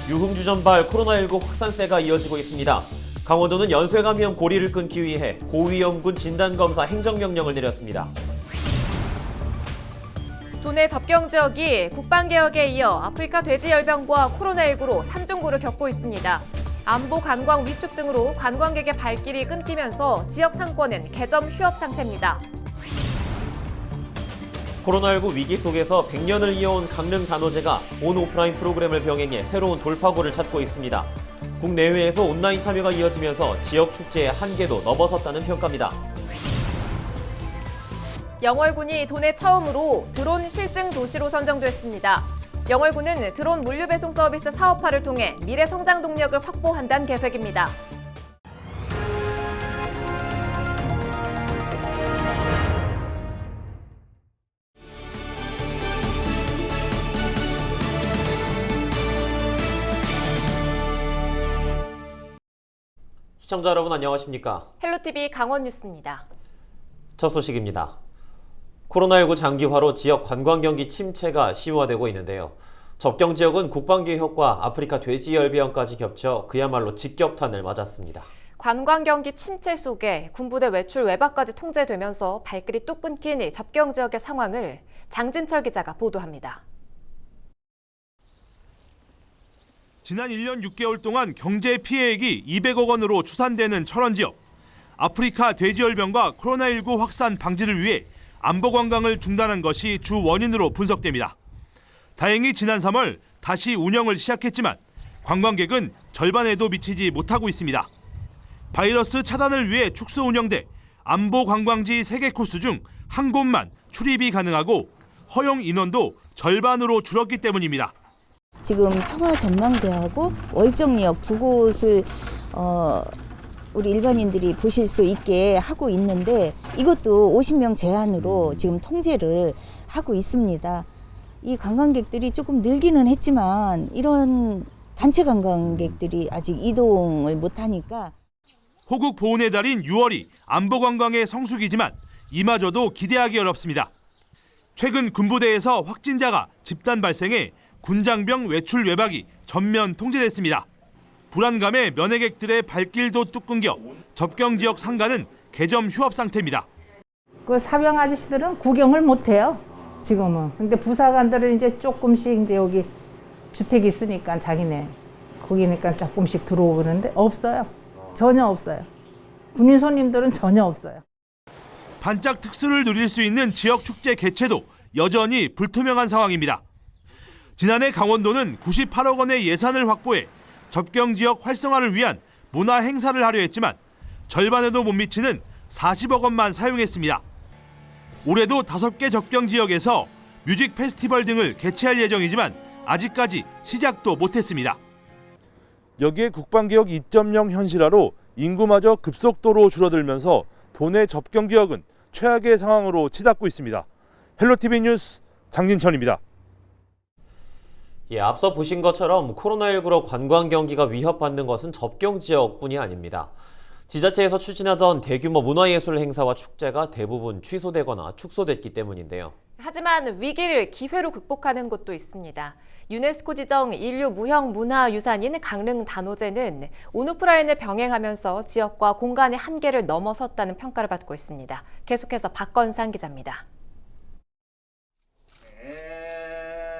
유흥주점발 코로나19 확산세가 이어지고 있습니다. 강원도는 연쇄 감염 고리를 끊기 위해 고위험군 진단검사 행정명령을 내렸습니다. 도내 접경 지역이 국방개혁에 이어 아프리카 돼지열병과 코로나19로 삼중고를 겪고 있습니다. 안보 관광 위축 등으로 관광객의 발길이 끊기면서 지역 상권은 개점 휴업 상태입니다. 코로나19 위기 속에서 100년을 이어온 강릉 단오제가 온 오프라인 프로그램을 병행해 새로운 돌파구를 찾고 있습니다. 국내외에서 온라인 참여가 이어지면서 지역 축제의 한계도 넘어섰다는 평가입니다. 영월군이 도내 처음으로 드론 실증 도시로 선정됐습니다. 영월군은 드론 물류 배송 서비스 사업화를 통해 미래 성장 동력을 확보한다는 계획입니다. 시청자 여러분 안녕하십니까? 헬로티비 강원뉴스입니다. 첫 소식입니다. 코로나19 장기화로 지역 관광 경기 침체가 심화되고 있는데요. 접경 지역은 국방개혁과 아프리카 돼지열병까지 겹쳐 그야말로 직격탄을 맞았습니다. 관광 경기 침체 속에 군부대 외출 외박까지 통제되면서 발길이 뚝 끊긴 접경 지역의 상황을 장진철 기자가 보도합니다. 지난 1년 6개월 동안 경제 피해액이 200억 원으로 추산되는 철원 지역. 아프리카 돼지열병과 코로나19 확산 방지를 위해 안보 관광을 중단한 것이 주 원인으로 분석됩니다. 다행히 지난 3월 다시 운영을 시작했지만 관광객은 절반에도 미치지 못하고 있습니다. 바이러스 차단을 위해 축소 운영돼 안보 관광지 3개 코스 중 한 곳만 출입이 가능하고 허용 인원도 절반으로 줄었기 때문입니다. 지금 평화전망대하고 월정리역 두 곳을 우리 일반인들이 보실 수 있게 하고 있는데 이것도 50명 제한으로 지금 통제를 하고 있습니다. 이 관광객들이 조금 늘기는 했지만 이런 단체 관광객들이 아직 이동을 못하니까. 호국 보훈의 달인 6월이 안보 관광의 성수기지만 이마저도 기대하기 어렵습니다. 최근 군부대에서 확진자가 집단 발생해 군장병 외출 외박이 전면 통제됐습니다. 불안감에 면회객들의 발길도 뚝 끊겨 접경 지역 상가는 개점 휴업 상태입니다. 그 사병 아저씨들은 구경을 못 해요. 지금은. 근데 부사관들은 이제 조금씩 이제 여기 주택이 있으니까 자기네 거기니까 조금씩 들어오고 그러는데 없어요. 전혀 없어요. 군인 손님들은 전혀 없어요. 반짝 특수를 누릴 수 있는 지역 축제 개최도 여전히 불투명한 상황입니다. 지난해 강원도는 98억 원의 예산을 확보해 접경 지역 활성화를 위한 문화 행사를 하려 했지만 절반에도 못 미치는 40억 원만 사용했습니다. 올해도 5개 접경 지역에서 뮤직 페스티벌 등을 개최할 예정이지만 아직까지 시작도 못했습니다. 여기에 국방개혁 2.0 현실화로 인구마저 급속도로 줄어들면서 도내 접경 지역은 최악의 상황으로 치닫고 있습니다. 헬로티비 뉴스 장진철입니다. 앞서 보신 것처럼 코로나19로 관광 경기가 위협받는 것은 접경 지역뿐이 아닙니다. 지자체에서 추진하던 대규모 문화예술 행사와 축제가 대부분 취소되거나 축소됐기 때문인데요. 하지만 위기를 기회로 극복하는 곳도 있습니다. 유네스코 지정 인류 무형 문화유산인 강릉 단오제는 온오프라인을 병행하면서 지역과 공간의 한계를 넘어섰다는 평가를 받고 있습니다. 계속해서 박건상 기자입니다.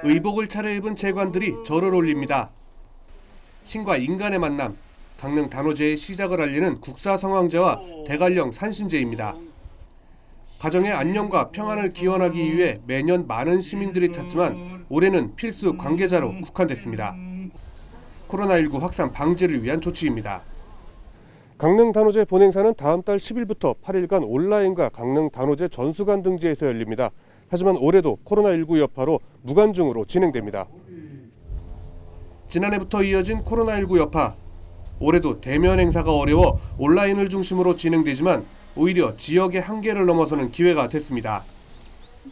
의복을 차려입은 재관들이 절을 올립니다. 신과 인간의 만남, 강릉 단오제의 시작을 알리는 국사성황제와 대관령 산신제입니다. 가정의 안녕과 평안을 기원하기 위해 매년 많은 시민들이 찾지만 올해는 필수 관계자로 국한됐습니다. 코로나19 확산 방지를 위한 조치입니다. 강릉 단오제 본행사는 다음 달 10일부터 8일간 온라인과 강릉 단오제 전수관 등지에서 열립니다. 하지만 올해도 코로나19 여파로 무관중으로 진행됩니다. 지난해부터 이어진 코로나19 여파. 올해도 대면 행사가 어려워 온라인을 중심으로 진행되지만 오히려 지역의 한계를 넘어서는 기회가 됐습니다.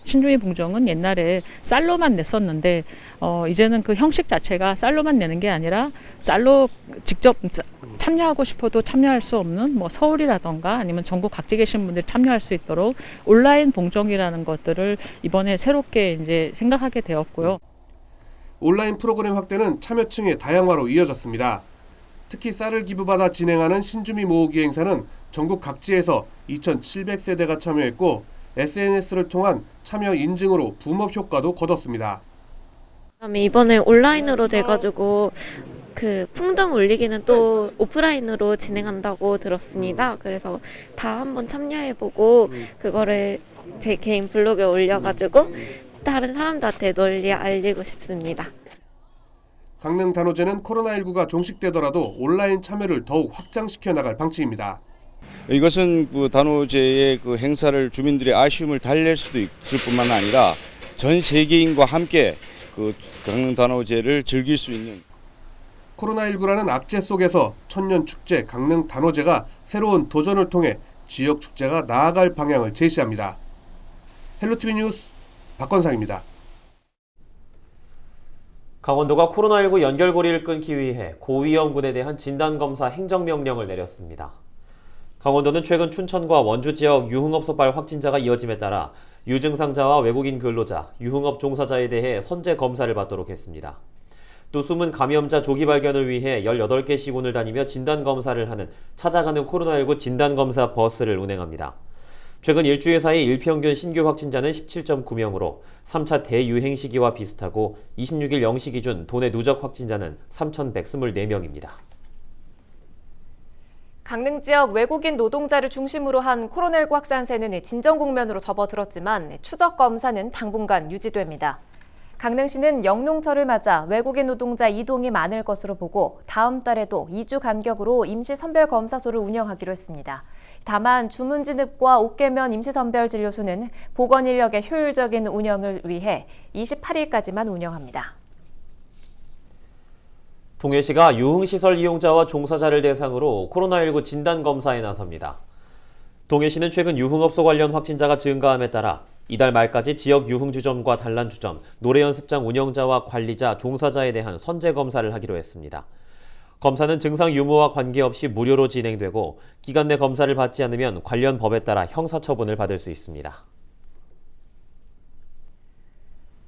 신주의 봉정은 옛날에 쌀로만 냈었는데 이제는 그 형식 자체가 쌀로만 내는 게 아니라 쌀로 직접 참여하고 싶어도 참여할 수 없는 뭐 서울이라던가 아니면 전국 각지에 계신 분들이 참여할 수 있도록 온라인 봉정이라는 것들을 이번에 새롭게 이제 생각하게 되었고요. 온라인 프로그램 확대는 참여층의 다양화로 이어졌습니다. 특히 쌀을 기부받아 진행하는 신주미 모으기 행사는 전국 각지에서 2,700세대가 참여했고 SNS를 통한 참여 인증으로 붐업 효과도 거뒀습니다. 이번에 온라인으로 돼가지고 그 풍등 올리기는 또 오프라인으로 진행한다고 들었습니다. 그래서 다 한번 참여해보고 그거를 제 개인 블로그에 올려가지고 다른 사람들한테 널리 알리고 싶습니다. 강릉 단오제는 코로나19가 종식되더라도 온라인 참여를 더욱 확장시켜 나갈 방침입니다. 이것은 그 단오제의 그 행사를 주민들의 아쉬움을 달랠 수도 있을 뿐만 아니라 전 세계인과 함께 그 강릉 단오제를 즐길 수 있는 코로나19라는 악재 속에서 천년 축제 강릉 단오제가 새로운 도전을 통해 지역 축제가 나아갈 방향을 제시합니다. 헬로티비 뉴스 박건상입니다. 강원도가 코로나19 연결고리를 끊기 위해 고위험군에 대한 진단검사 행정명령을 내렸습니다. 강원도는 최근 춘천과 원주 지역 유흥업소발 확진자가 이어짐에 따라 유증상자와 외국인 근로자, 유흥업 종사자에 대해 선제 검사를 받도록 했습니다. 또 숨은 감염자 조기 발견을 위해 18개 시군을 다니며 진단검사를 하는 찾아가는 코로나19 진단검사 버스를 운행합니다. 최근 일주일 사이 일평균 신규 확진자는 17.9명으로 3차 대유행 시기와 비슷하고 26일 0시 기준 도내 누적 확진자는 3,124명입니다. 강릉 지역 외국인 노동자를 중심으로 한 코로나19 확산세는 진정 국면으로 접어들었지만 추적 검사는 당분간 유지됩니다. 강릉시는 영농철을 맞아 외국인 노동자 이동이 많을 것으로 보고 다음 달에도 2주 간격으로 임시선별검사소를 운영하기로 했습니다. 다만 주문진읍과 옥계면 임시선별진료소는 보건인력의 효율적인 운영을 위해 28일까지만 운영합니다. 동해시가 유흥시설 이용자와 종사자를 대상으로 코로나19 진단검사에 나섭니다. 동해시는 최근 유흥업소 관련 확진자가 증가함에 따라 이달 말까지 지역 유흥주점과 단란주점, 노래연습장 운영자와 관리자, 종사자에 대한 선제검사를 하기로 했습니다. 검사는 증상 유무와 관계없이 무료로 진행되고 기간 내 검사를 받지 않으면 관련 법에 따라 형사처분을 받을 수 있습니다.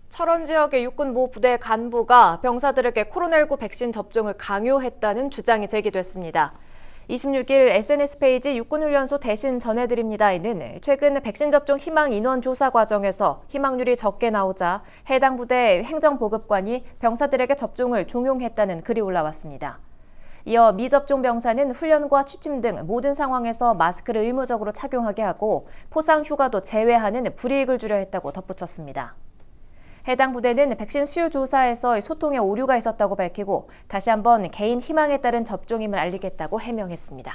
철원 지역의 육군 모 부대 간부가 병사들에게 코로나19 백신 접종을 강요했다는 주장이 제기됐습니다. 26일 SNS 페이지 육군훈련소 대신 전해드립니다에는 최근 백신 접종 희망 인원 조사 과정에서 희망률이 적게 나오자 해당 부대 행정보급관이 병사들에게 접종을 종용했다는 글이 올라왔습니다. 이어 미접종 병사는 훈련과 취침 등 모든 상황에서 마스크를 의무적으로 착용하게 하고 포상 휴가도 제외하는 불이익을 주려 했다고 덧붙였습니다. 해당 부대는 백신 수요 조사에서 소통에 오류가 있었다고 밝히고 다시 한번 개인 희망에 따른 접종임을 알리겠다고 해명했습니다.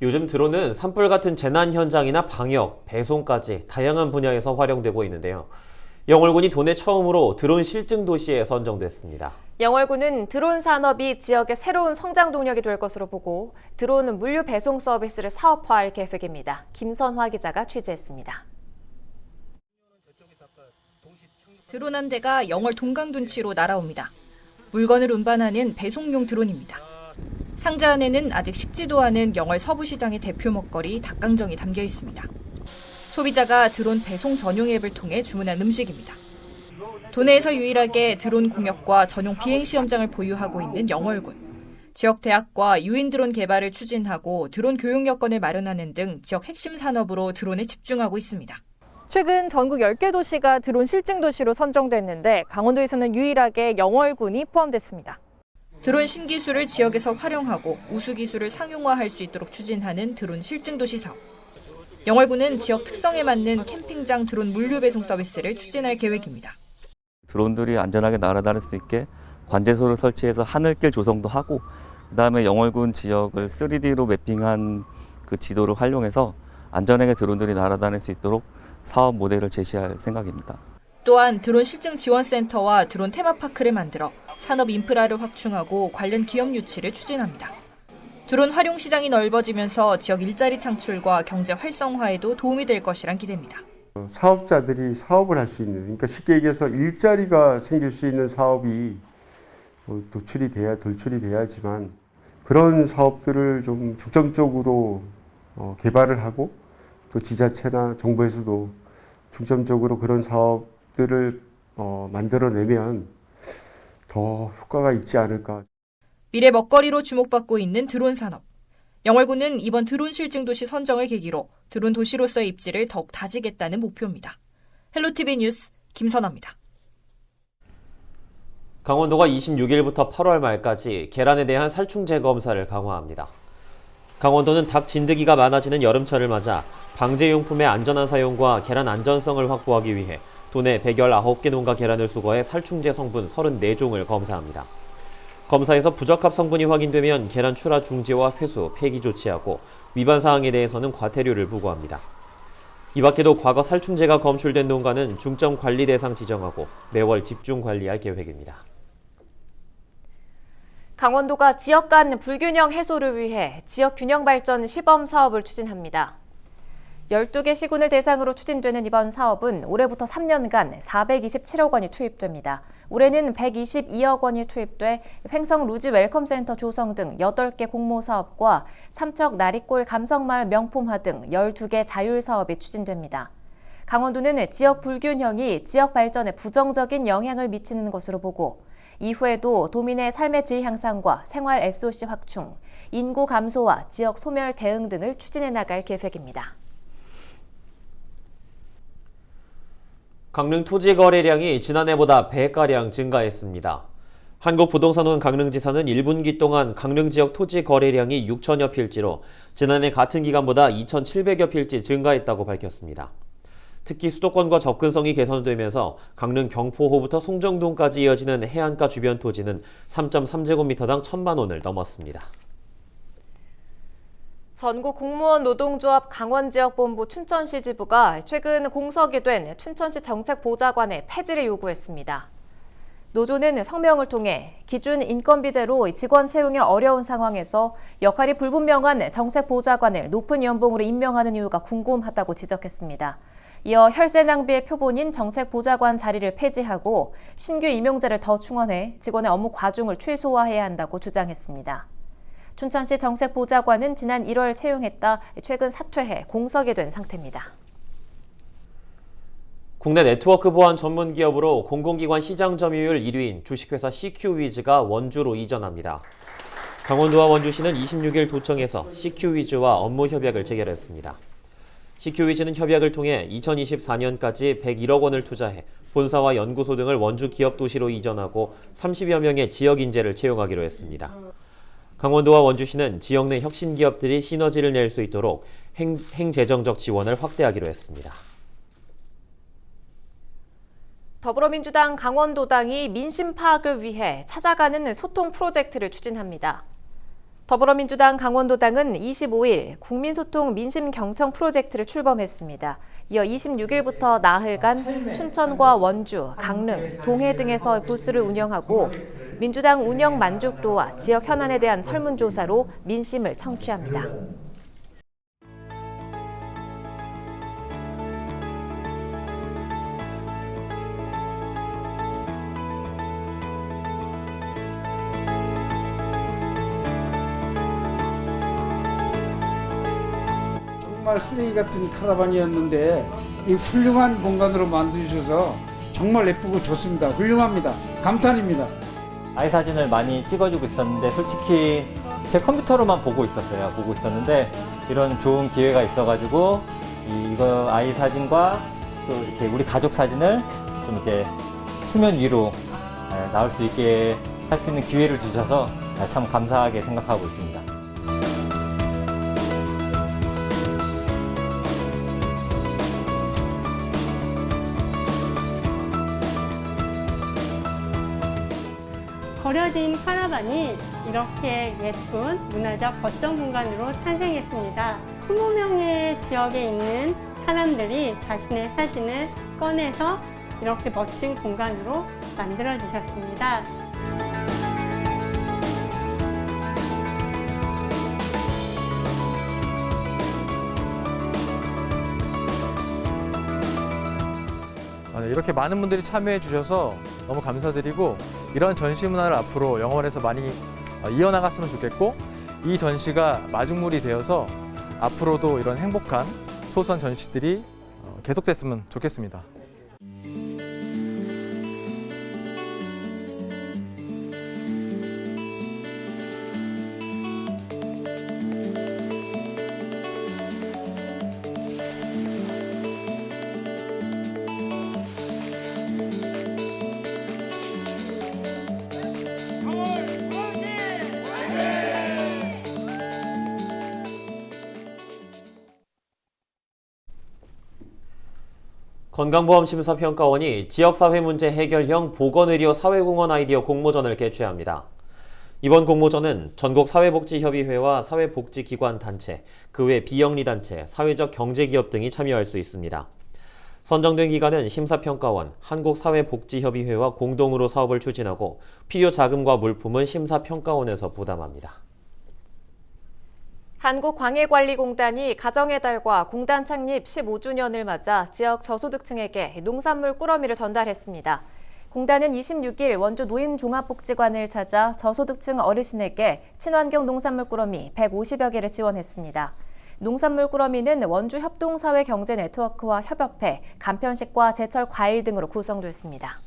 요즘 드론은 산불 같은 재난 현장이나 방역, 배송까지 다양한 분야에서 활용되고 있는데요. 영월군이 도내 처음으로 드론 실증 도시에 선정됐습니다. 영월군은 드론 산업이 지역의 새로운 성장 동력이 될 것으로 보고 드론 물류 배송 서비스를 사업화할 계획입니다. 김선화 기자가 취재했습니다. 드론 한 대가 영월 동강둔치로 날아옵니다. 물건을 운반하는 배송용 드론입니다. 상자 안에는 아직 식지도 않은 영월 서부시장의 대표 먹거리 닭강정이 담겨 있습니다. 소비자가 드론 배송 전용 앱을 통해 주문한 음식입니다. 도내에서 유일하게 드론 공역과 전용 비행 시험장을 보유하고 있는 영월군. 지역 대학과 유인 드론 개발을 추진하고 드론 교육 여건을 마련하는 등 지역 핵심 산업으로 드론에 집중하고 있습니다. 최근 전국 10개 도시가 드론 실증 도시로 선정됐는데 강원도에서는 유일하게 영월군이 포함됐습니다. 드론 신기술을 지역에서 활용하고 우수 기술을 상용화할 수 있도록 추진하는 드론 실증 도시 사업. 영월군은 지역 특성에 맞는 캠핑장 드론 물류 배송 서비스를 추진할 계획입니다. 드론들이 안전하게 날아다닐 수 있게 관제소를 설치해서 하늘길 조성도 하고 그다음에 영월군 지역을 3D로 매핑한 그 지도를 활용해서 안전하게 드론들이 날아다닐 수 있도록 사업 모델을 제시할 생각입니다. 또한 드론 실증 지원센터와 드론 테마파크를 만들어 산업 인프라를 확충하고 관련 기업 유치를 추진합니다. 드론 활용 시장이 넓어지면서 지역 일자리 창출과 경제 활성화에도 도움이 될 것이란 기대입니다. 사업자들이 사업을 할 수 있는, 그러니까 쉽게 얘기해서 일자리가 생길 수 있는 사업이 돌출이 돼야지만 그런 사업들을 좀 중점적으로 개발을 하고 또 지자체나 정부에서도 중점적으로 그런 사업들을 만들어내면 더 효과가 있지 않을까. 미래 먹거리로 주목받고 있는 드론 산업. 영월군은 이번 드론 실증 도시 선정을 계기로 드론 도시로서의 입지를 더욱 다지겠다는 목표입니다. 헬로티비 뉴스 김선아입니다. 강원도가 26일부터 8월 말까지 계란에 대한 살충제 검사를 강화합니다. 강원도는 닭 진드기가 많아지는 여름철을 맞아 방제용품의 안전한 사용과 계란 안전성을 확보하기 위해 도내 119개 농가 계란을 수거해 살충제 성분 34종을 검사합니다. 검사에서 부적합 성분이 확인되면 계란 출하 중지와 회수, 폐기 조치하고 위반 사항에 대해서는 과태료를 부과합니다. 이 밖에도 과거 살충제가 검출된 농가는 중점 관리 대상 지정하고 매월 집중 관리할 계획입니다. 강원도가 지역 간 불균형 해소를 위해 지역 균형 발전 시범 사업을 추진합니다. 12개 시군을 대상으로 추진되는 이번 사업은 올해부터 3년간 427억 원이 투입됩니다. 올해는 122억 원이 투입돼 횡성 루지 웰컴센터 조성 등 8개 공모 사업과 삼척 나리골 감성마을 명품화 등 12개 자율 사업이 추진됩니다. 강원도는 지역 불균형이 지역 발전에 부정적인 영향을 미치는 것으로 보고 이후에도 도민의 삶의 질 향상과 생활 SOC 확충, 인구 감소와 지역 소멸 대응 등을 추진해 나갈 계획입니다. 강릉 토지 거래량이 지난해보다 배가량 증가했습니다. 한국부동산원 강릉지사는 1분기 동안 강릉 지역 토지 거래량이 6천여 필지로 지난해 같은 기간보다 2,700여 필지 증가했다고 밝혔습니다. 특히 수도권과 접근성이 개선되면서 강릉 경포호부터 송정동까지 이어지는 해안가 주변 토지는 3.3제곱미터당 1,000만 원을 넘었습니다. 전국 공무원 노동조합 강원지역본부 춘천시 지부가 최근 공석이 된 춘천시 정책보좌관의 폐지를 요구했습니다. 노조는 성명을 통해 기준 인건비제로 직원 채용이 어려운 상황에서 역할이 불분명한 정책보좌관을 높은 연봉으로 임명하는 이유가 궁금하다고 지적했습니다. 이어 혈세 낭비의 표본인 정책보좌관 자리를 폐지하고 신규 임용제를 더 충원해 직원의 업무 과중을 최소화해야 한다고 주장했습니다. 춘천시 정책보좌관은 지난 1월 채용했다 최근 사퇴해 공석이 된 상태입니다. 국내 네트워크 보안 전문 기업으로 공공기관 시장 점유율 1위인 주식회사 CQ위즈가 원주로 이전합니다. 강원도와 원주시는 26일 도청에서 CQ위즈와 업무 협약을 체결했습니다. CQ위즈는 협약을 통해 2024년까지 101억 원을 투자해 본사와 연구소 등을 원주 기업 도시로 이전하고 30여 명의 지역 인재를 채용하기로 했습니다. 강원도와 원주시는 지역 내 혁신 기업들이 시너지를 낼 수 있도록 행재정적 지원을 확대하기로 했습니다. 더불어민주당 강원도당이 민심 파악을 위해 찾아가는 소통 프로젝트를 추진합니다. 더불어민주당 강원도당은 25일 국민소통 민심경청 프로젝트를 출범했습니다. 이어 26일부터 나흘간 춘천과 원주, 강릉, 동해 등에서 부스를 운영하고 민주당 운영 만족도와 지역 현안에 대한 설문조사로 민심을 청취합니다. 정말 쓰레기 같은 카라반이었는데 이 훌륭한 공간으로 만드셔서 정말 예쁘고 좋습니다. 훌륭합니다. 감탄입니다. 아이 사진을 많이 찍어주고 있었는데 솔직히 제 컴퓨터로만 보고 있었는데 이런 좋은 기회가 있어가지고 이거 아이 사진과 또 이렇게 우리 가족 사진을 좀 이렇게 수면 위로 나올 수 있게 할 수 있는 기회를 주셔서 참 감사하게 생각하고 있습니다. 버려진 카라반이 이렇게 예쁜 문화적 거점 공간으로 탄생했습니다. 20명의 지역에 있는 사람들이 자신의 사진을 꺼내서 이렇게 멋진 공간으로 만들어 주셨습니다. 이렇게 많은 분들이 참여해 주셔서 너무 감사드리고 이런 전시 문화를 앞으로 영월에서 많이 이어나갔으면 좋겠고 이 전시가 마중물이 되어서 앞으로도 이런 행복한 소소한 전시들이 계속됐으면 좋겠습니다. 건강보험심사평가원이 지역사회 문제 해결형 보건의료 사회공헌 아이디어 공모전을 개최합니다. 이번 공모전은 전국 사회복지협의회와 사회복지기관 단체, 그 외 비영리단체, 사회적 경제기업 등이 참여할 수 있습니다. 선정된 기관은 심사평가원, 한국사회복지협의회와 공동으로 사업을 추진하고 필요 자금과 물품은 심사평가원에서 부담합니다. 한국광해관리공단이 가정의 달과 공단 창립 15주년을 맞아 지역 저소득층에게 농산물 꾸러미를 전달했습니다. 공단은 26일 원주 노인종합복지관을 찾아 저소득층 어르신에게 친환경 농산물 꾸러미 150여 개를 지원했습니다. 농산물 꾸러미는 원주 협동사회경제네트워크와 협업해 간편식과 제철 과일 등으로 구성됐습니다.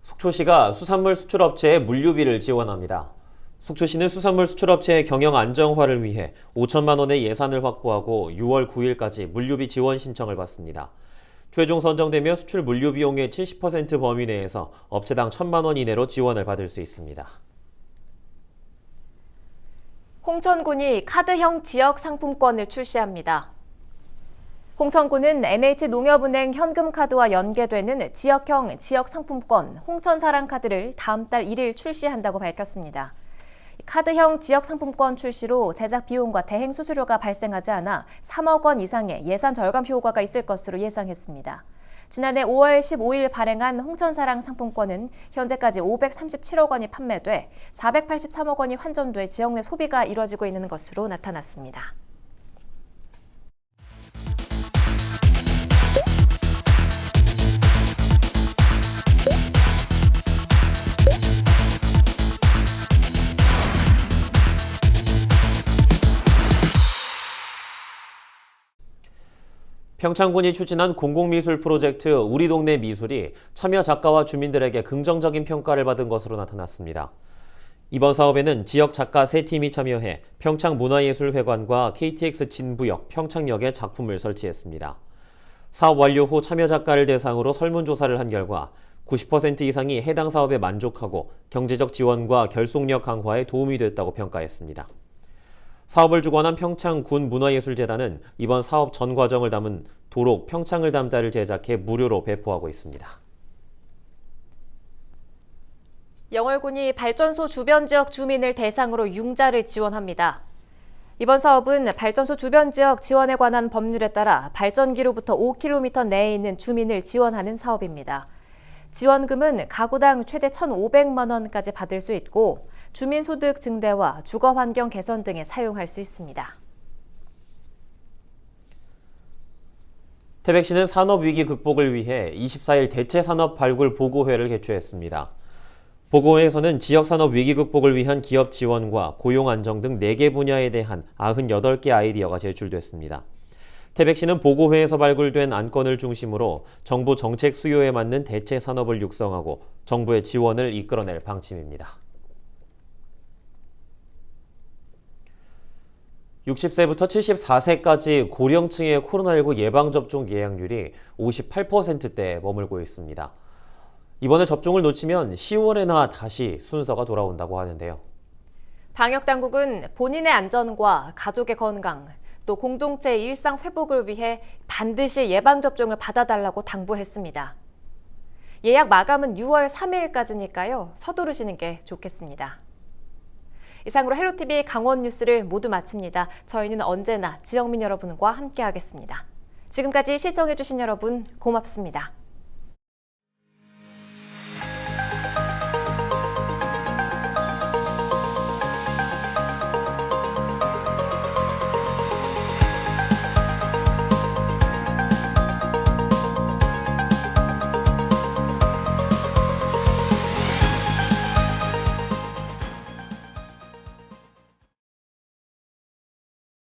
속초시가 수산물 수출업체에 물류비를 지원합니다. 속초시는 수산물 수출업체의 경영 안정화를 위해 5천만 원의 예산을 확보하고 6월 9일까지 물류비 지원 신청을 받습니다. 최종 선정되면 수출 물류 비용의 70% 범위 내에서 업체당 1,000만 원 이내로 지원을 받을 수 있습니다. 홍천군이 카드형 지역 상품권을 출시합니다. 홍천군은 NH농협은행 현금카드와 연계되는 지역형 지역상품권 홍천사랑카드를 다음 달 1일 출시한다고 밝혔습니다. 카드형 지역상품권 출시로 제작 비용과 대행 수수료가 발생하지 않아 3억 원 이상의 예산 절감 효과가 있을 것으로 예상했습니다. 지난해 5월 15일 발행한 홍천사랑 상품권은 현재까지 537억 원이 판매돼 483억 원이 환전돼 지역 내 소비가 이뤄지고 있는 것으로 나타났습니다. 평창군이 추진한 공공미술 프로젝트 우리 동네 미술이 참여 작가와 주민들에게 긍정적인 평가를 받은 것으로 나타났습니다. 이번 사업에는 지역 작가 3팀이 참여해 평창문화예술회관과 KTX 진부역, 평창역에 작품을 설치했습니다. 사업 완료 후 참여 작가를 대상으로 설문조사를 한 결과 90% 이상이 해당 사업에 만족하고 경제적 지원과 결속력 강화에 도움이 됐다고 평가했습니다. 사업을 주관한 평창군문화예술재단은 이번 사업 전 과정을 담은 도록 평창을 담다를 제작해 무료로 배포하고 있습니다. 영월군이 발전소 주변 지역 주민을 대상으로 융자를 지원합니다. 이번 사업은 발전소 주변 지역 지원에 관한 법률에 따라 발전기로부터 5km 내에 있는 주민을 지원하는 사업입니다. 지원금은 가구당 최대 1,500만 원까지 받을 수 있고 주민소득 증대와 주거환경 개선 등에 사용할 수 있습니다. 태백시는 산업위기 극복을 위해 24일 대체산업 발굴 보고회를 개최했습니다. 보고회에서는 지역산업 위기 극복을 위한 기업 지원과 고용 안정 등 4개 분야에 대한 98개 아이디어가 제출됐습니다. 태백시는 보고회에서 발굴된 안건을 중심으로 정부 정책 수요에 맞는 대체 산업을 육성하고 정부의 지원을 이끌어낼 방침입니다. 60세부터 74세까지 고령층의 코로나19 예방접종 예약률이 58%대에 머물고 있습니다. 이번에 접종을 놓치면 10월에나 다시 순서가 돌아온다고 하는데요. 방역당국은 본인의 안전과 가족의 건강, 또 공동체의 일상 회복을 위해 반드시 예방접종을 받아달라고 당부했습니다. 예약 마감은 6월 3일까지니까요. 서두르시는 게 좋겠습니다. 이상으로 헬로TV 강원 뉴스를 모두 마칩니다. 저희는 언제나 지역민 여러분과 함께하겠습니다. 지금까지 시청해주신 여러분 고맙습니다.